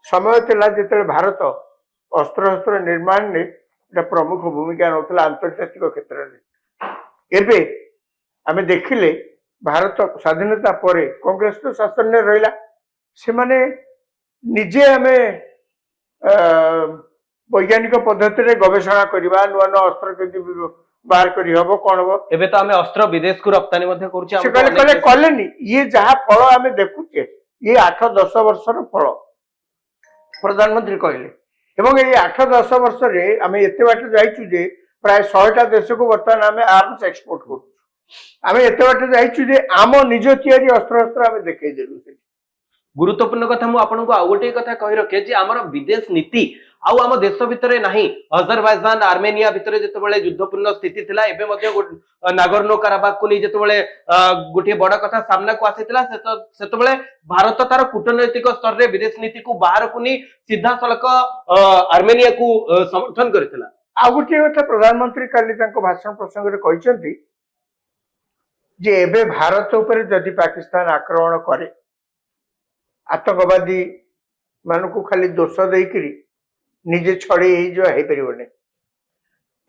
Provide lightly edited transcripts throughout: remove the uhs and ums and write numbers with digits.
समय थिला जेते भारत अस्त्र शस्त्र निर्माण ने प्रमुख भूमिका नौला आंतर्जातिक क्षेत्र में। एबे आमे देखिले भारत स्वाधीनता पर कांग्रेस तो शासन में रहिला से माने निजे आमे वैज्ञानिक पद्धति रे गवेषणा करबा नुआ नुआ अस्त्र केदी बाहर करी हबो कोन हबो। एबे तो आमे अस्त्र विदेश को रप्तानी मध्ये करूची से कले कलेनी ये जहा फल आमे देखुचे ये 8-10 वर्षर फल प्रधानमंत्री कहले एवं ये 8-10 वर्ष रे आमे एते बाट जाइछु जे प्राय 100टा देश को वर्तमान आमे आर्म्स एक्सपोर्ट करू आमे एते बाट जाइछु जे आम निज तयारी अस्त्र शस्त्र आमे देखै देलु। गुरुत्वपूर्ण कथा मु आपन को आ गोटे कथा कहि रखे जे हमर विदेश नीति आउ आम देश भितरे नाही। अजरबैजान आर्मेनिया भितरे जेतेबेले युद्धपूर्ण स्थिति थिला एबे मध्ये नागोर्नो काराबाख को नै जेतेबेले गोटे बड़ कथा सामना को आसीतिला सेतेबेले भारत तार कूटनैतिक स्तर रे विदेश नीति को बाहर को नै सीधा सलक आर्मेनिया को समर्थन करथिला। आ गोटे कथा प्रधानमंत्री काली तांको भाषण प्रसंग रे कहिसंती जे एबे भारत ऊपर जदि पाकिस्तान आक्रमण करे आतंकवादी मानू खाली दोष देकरी निजे छड़े जो है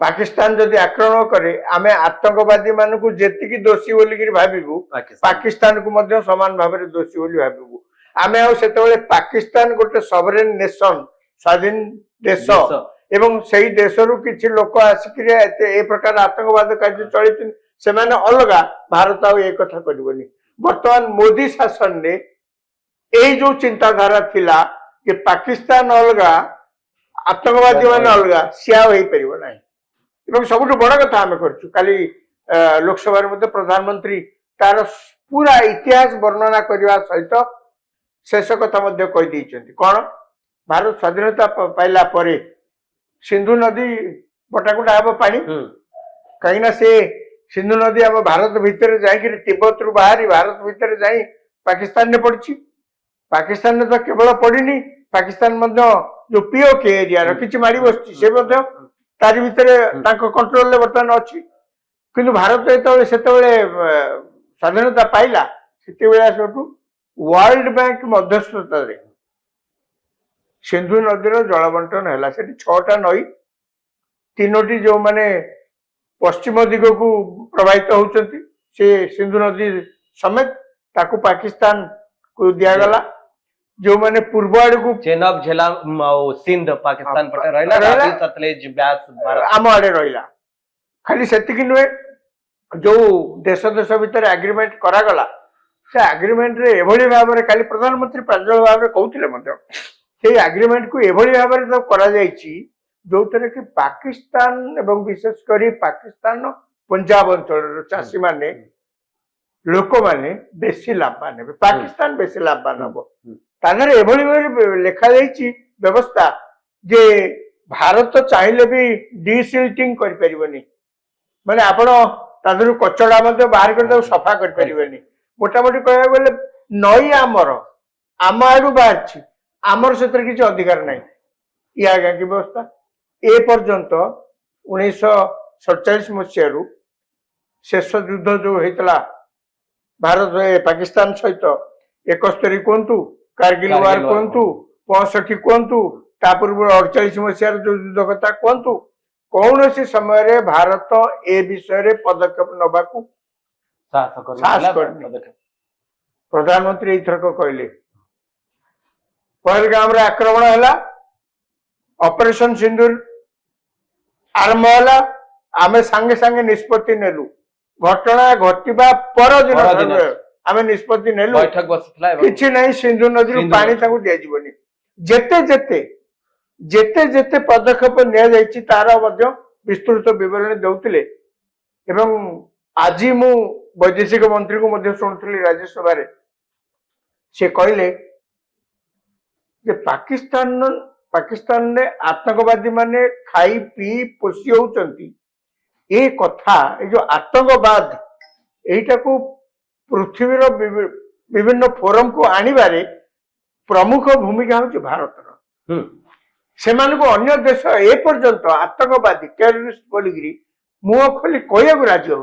पाकिस्तान जदि आक्रमण करे आमे आतंकवादी मानू जेतिकी दोषी बोलिकी भाविबू पाकिस्तान को मध्य समान भाव में दोषी बोली भाविबू। आमे आउ सेतेबेले पाकिस्तान गोटे सॉवरेन नेशन स्वाधीन देश एवं सही देशरू किछि लोक आसिक ए प्रकार आतंकवाद कार्य चली से माने अलगा भारत आउ ए कथा करबनी। वर्तमान मोदी शासन ने यही जो चिंताधारा थिला कि पाकिस्तान अलगा आतंकवादी मान अलगा सिया हो परिबो नाही एवं सबुठ बड़ कथा आमे करछु काली लोकसभा रे प्रधानमंत्री तार पूरा इतिहास वर्णना करबा सहित शेष कथा मध्ये कहि दैछन्ती कोन भारत स्वाधीनता पाइला परे सिंधु नदी बटाकुटा हबो पानी कहीं ना से सिंधु नदी हम भारत भीतर जाई तिब्बत रु बाहरी भारत भीतर जाई पाकिस्तान ने पड़छि। पाकिस्तान ने तो केवल पड़िनी पाकिस्तान जो पीओके एरिया किसी माड़ी बसची से तारी भितर कंट्रोल ले बर्तमान अच्छी किंतु भारत से स्वाधीनता पाइला से वर्ल्ड बैंक मध्यस्थता सिंधु नदी जल बंटन है 6टा नई 3टी जो माने पश्चिम दिग को प्रभावित होती से सिंधु नदी समेत ताकू पाकिस्तान को दियागला जो माने पूर्व आड़ को चेनाब झेलम सिंध पाकिस्तान पटे रहला रावी सतलेज ब्यास आम आड़े रहिला खाली सेतिकी नुहे जो देश देश भीतर एग्रीमेंट करा गला से एग्रीमेंट रे एभली भाव रे खाली प्रधानमंत्री प्रांजल भाव रे कहउथिले मध्य से एग्रीमेंट को एभली भाव रे तो करा जायछि जो तरह कि पाकिस्तान एवं विशेष करी पाकिस्तान पंजाब अंचल चाषी माने लोक माने बेसी लाभवान हे पाकिस्तान बेसी लाभवान हम तानरे एभली लेखा जायछि व्यवस्था जे भारत चाहिले भी डिसिल्टिंग कर परिबनी माने आपण तादरु कचड़ा मध्ये बाहर कर दउ सफा कर परिबनी मोटामोटी कहया गेले नई आमर आम आडू बाहर छी आमर सेतर किछि अधिकार नै या आगे की व्यवस्था ए पर्यंत 1947 मसीह शेष युद्ध जो होता भारत पाकिस्तान सहित 71 कहतु कारगिल वार कहतु 65 कहतु पूर्व 48 मसीह जो युद्ध कथा कहतु कौन सी समय भारत ए विषय पदक्षेप नबाकू प्रधानमंत्री एथरक कहले पहलगाम रे आक्रमण है ऑपरेशन सिंदूर आरंभ है आमे सांगे सांगे निष्पत्ति नेलु घटना घटिबा पर दिन आमे निष्पत्ति नेलु बैठक बसला किछि नहीं सिंधु नदी पानी ताकू दिया जीवनी जेते जेते जेते जेते पदक्षेप निया जायछि तार मध्य विस्तृत विवरण देउतिले एवं आज मु वैदेशिक मंत्री को मध्य सुनथली राज्यसभा रे से कहले जे पाकिस्तान ने आतंकवादी माने खाई पी पोषी होउचंती ए कथा ए जो आतंकवाद एटा को पृथ्वी रो विभिन्न फोरम को आनिबारे प्रमुख भूमिका होची भारत से अन्य देश ए पर्यंत आतंकवादी टेररिस्ट बोलिगिरी मुह खोली कहया राजी हो